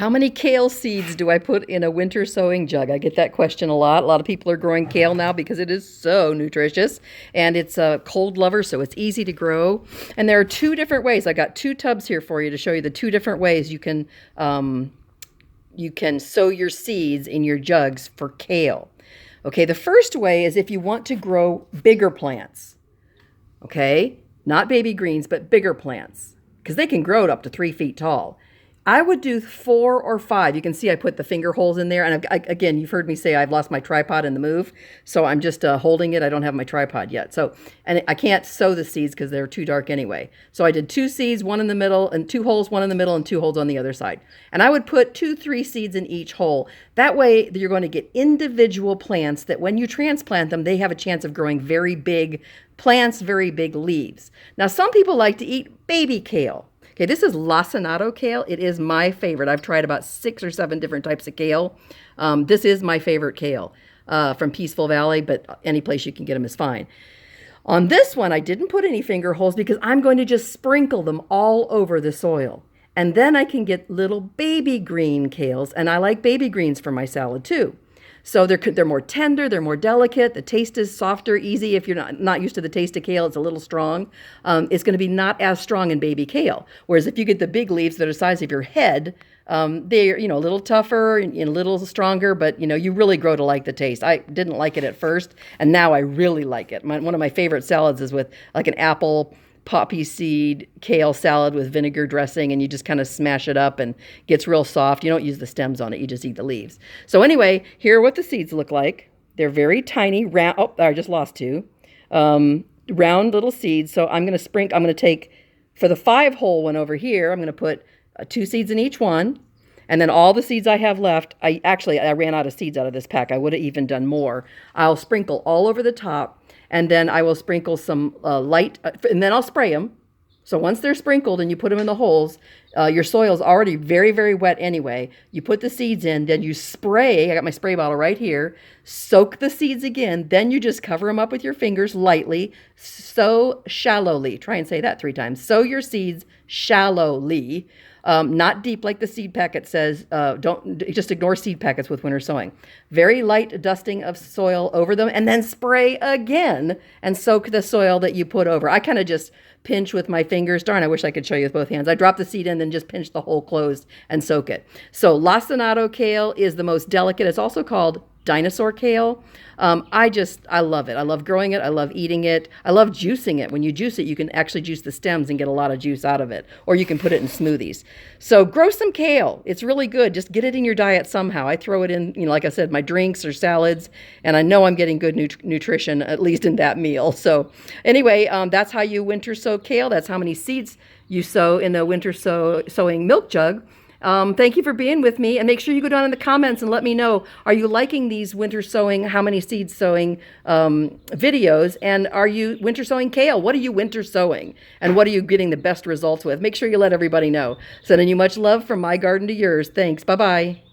How many kale seeds do I put in a winter sowing jug? I get that question a lot. A lot of people are growing kale now because it is so nutritious and it's a cold lover, so it's easy to grow. And there are two different ways. I got two tubs here for you to show you the two different ways you can sow your seeds in your jugs for kale. Okay, the first way is if you want to grow bigger plants. Okay, not baby greens, but bigger plants, because they can grow up to 3 feet tall. I would do 4 or 5. You can see I put the finger holes in there. And again, you've heard me say I've lost my tripod in the move. So I'm just holding it. I don't have my tripod yet. And I can't sow the seeds because they're too dark anyway. So I did 2 seeds, 1 in the middle, and 2 holes, 1 in the middle, and 2 holes on the other side. And I would put 2-3 seeds in each hole. That way you're going to get individual plants that when you transplant them, they have a chance of growing very big plants, very big leaves. Now, some people like to eat baby kale. Okay, this is lacinato kale. It is my favorite. I've tried about 6 or 7 different types of kale. This is my favorite kale from Peaceful Valley, but any place you can get them is fine. On this one, I didn't put any finger holes because I'm going to just sprinkle them all over the soil. And then I can get little baby green kales, and I like baby greens for my salad too. So they're more tender, they're more delicate, the taste is softer, easy. If you're not used to the taste of kale, it's a little strong. It's going to be not as strong in baby kale. Whereas if you get the big leaves that are the size of your head, they're a little tougher and a little stronger, but you really grow to like the taste. I didn't like it at first, and now I really like it. One of my favorite salads is with like an apple poppy seed kale salad with vinegar dressing, and you just kind of smash it up and it gets real soft. You don't use the stems on it, you just eat the leaves. So anyway, here are what the seeds look like. They're very tiny, round. Oh, I just lost 2. Round little seeds. So I'm going to take, for the 5-hole one over here, I'm going to put 2 seeds in each one. And then all the seeds I have left, I ran out of seeds out of this pack. I would have even done more. I'll sprinkle all over the top. And then I will sprinkle some light, and then I'll spray them. So once they're sprinkled and you put them in the holes, your soil's already very, very wet anyway. You put the seeds in, then you spray. I got my spray bottle right here. Soak the seeds again. Then you just cover them up with your fingers lightly. Sow shallowly. Try and say that 3 times. Sow your seeds shallowly. Not deep like the seed packet says. Don't just ignore seed packets with winter sowing. Very light dusting of soil over them, and then spray again and soak the soil that you put over. I kind of just pinch with my fingers. Darn, I wish I could show you with both hands. I drop the seed in, then just pinch the hole closed and soak it. So lacinato kale is the most delicate. It's also called dinosaur kale. I love it. I love growing it. I love eating it. I love juicing it. When you juice it, you can actually juice the stems and get a lot of juice out of it. Or you can put it in smoothies. So grow some kale. It's really good. Just get it in your diet somehow. I throw it in, like I said, my drinks or salads, and I know I'm getting good nutrition, at least in that meal. So anyway, that's how you winter sow kale. That's how many seeds you sow in the winter sowing milk jug. Thank you for being with me, and make sure you go down in the comments and let me know, are you liking these winter sowing, how many seeds sowing videos, and are you winter sowing kale? What are you winter sowing, and what are you getting the best results with? Make sure you let everybody know. Sending you much love from my garden to yours. Thanks. Bye-bye.